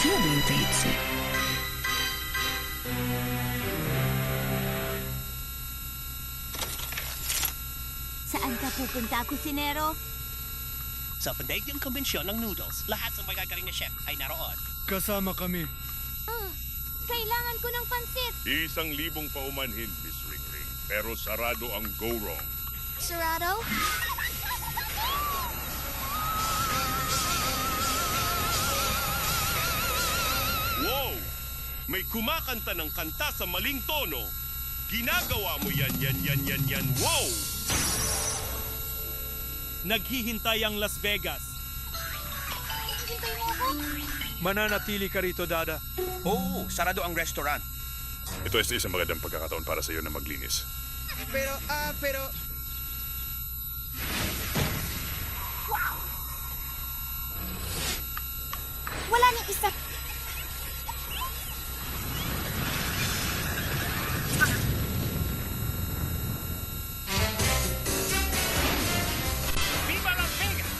Sino ba yung Tatesy? Saan ka pupunta, kusinero? Sa pandaigdiang kombensyon ng noodles, lahat ng magagaling na chef ay naroon. Kasama kami. Kailangan ko ng pansit. 1,000 paumanhin, Miss Ringring. Pero sarado ang go-wrong. Sarado? Wow! May kumakanta ng kanta sa maling tono. Ginagawa mo yan. Wow! Naghihintay ang Las Vegas. Hintay mo ako? Mananatili ka rito, Dada. Oo, sarado ang restaurant. Ito ay isang magandang pagkakataon para sa iyo na maglinis. Pero... Wala nang isa. Viva Las Vegas!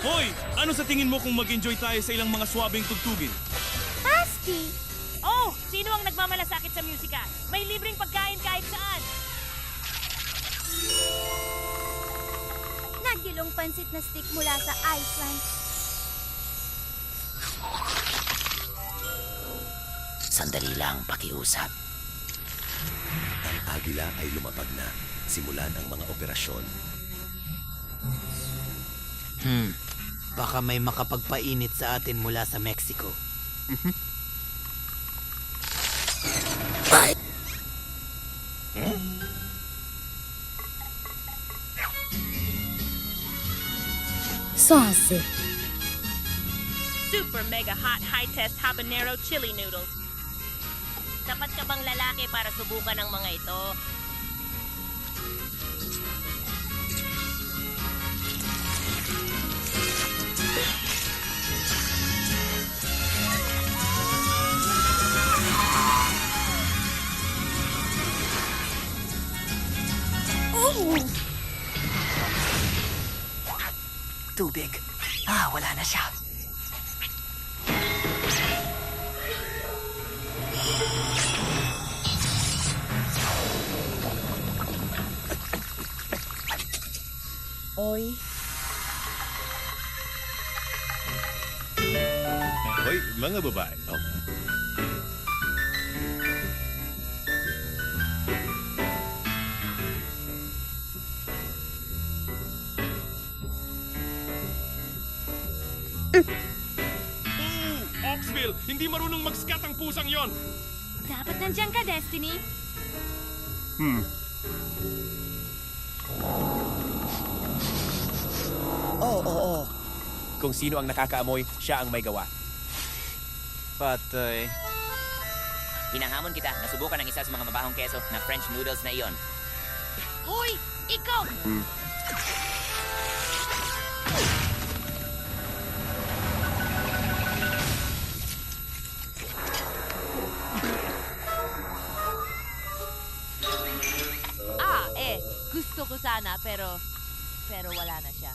Hoy! Ano sa tingin mo kung mag-enjoy tayo sa ilang mga swabing tugtugin? Asti! Oh, sino ang nagmamalasakit sa musika? May libreng pagkain kahit saan. Nagyulong pansit na stick mula sa Iceland. Sandali lang, pakiusap. Ang agila ay lumapag na. Simulan ang mga operasyon. Baka may makapagpainit sa atin mula sa Mexico. Sauce. Super mega hot high-test habanero chili noodles. Sapat ka bang lalaki para subukan ang mga ito? Tubig. Wala na siya. Oy. Hoy, mga babae. Oxville! Hindi marunong mag-scat ang pusang yon! Dapat nandiyan ka, Destiny. Oo. Kung sino ang nakakaamoy, siya ang may gawa. Patay. Hinahamon kita. Nasubukan ang isa sa mga mabahong keso na French noodles na iyon. Hoy! Ikaw! Gusto ko sana, pero wala na siya.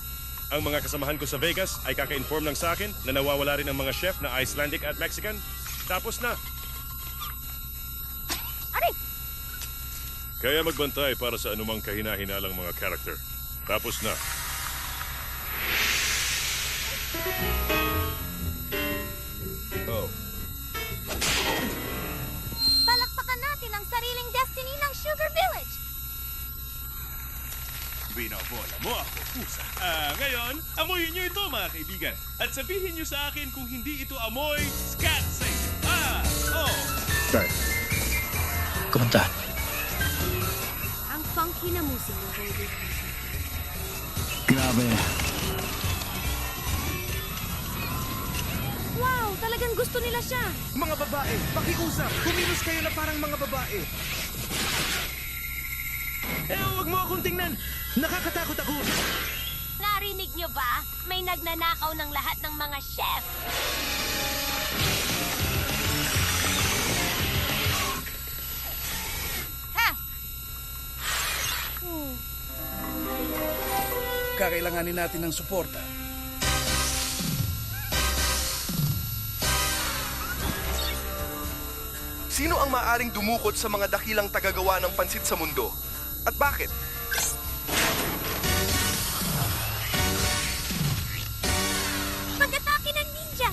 Ang mga kasamahan ko sa Vegas ay kaka-inform lang sa akin na nawawala rin ang mga chef na Icelandic at Mexican. Tapos na. Ari! Kaya magbantay para sa anumang kahina-hinalang mga character. Tapos na. Oh. Palakpakan natin ang sariling destiny ng Sugar Village. Binabola mo ako, pusa. Ngayon, amoyin niyo ito, mga kaibigan. At sabihin niyo sa akin kung hindi ito amoy scat sa inyo. Start. Kumanta. Ang funky na musika, baby. Grabe. Wow, talagang gusto nila siya. Mga babae, pakiusap. Kumilos kayo na parang mga babae. Huwag mo akong tingnan! Nakakatakot ako! Narinig niyo ba? May nagnanakaw ng lahat ng mga chef. Ha! Kakailanganin natin ng suporta. Sino ang maaring dumukot sa mga dakilang tagagawa ng pansit sa mundo? At bakit? Pag-atake ng ninja!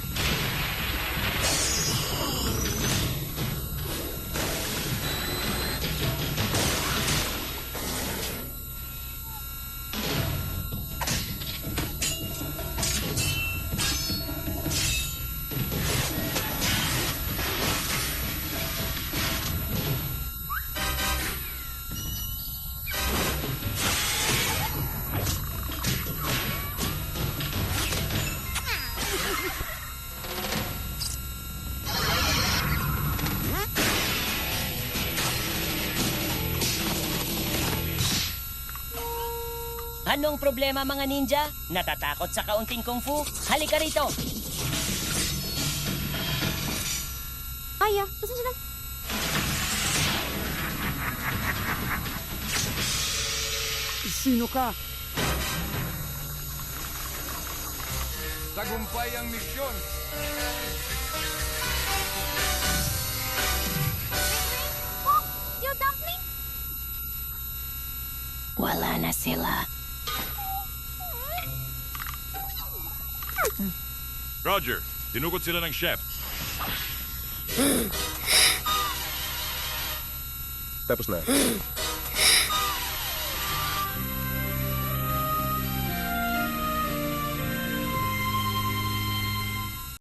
Anong problema mga ninja? Natatakot sa kaunting kung fu? Halika rito! Aya, pasensya na. Sino ka? Tagumpay ang misyon. Oh, you dumpling? Wala na sila. Roger, dinukot sila ng chef. Tapos na.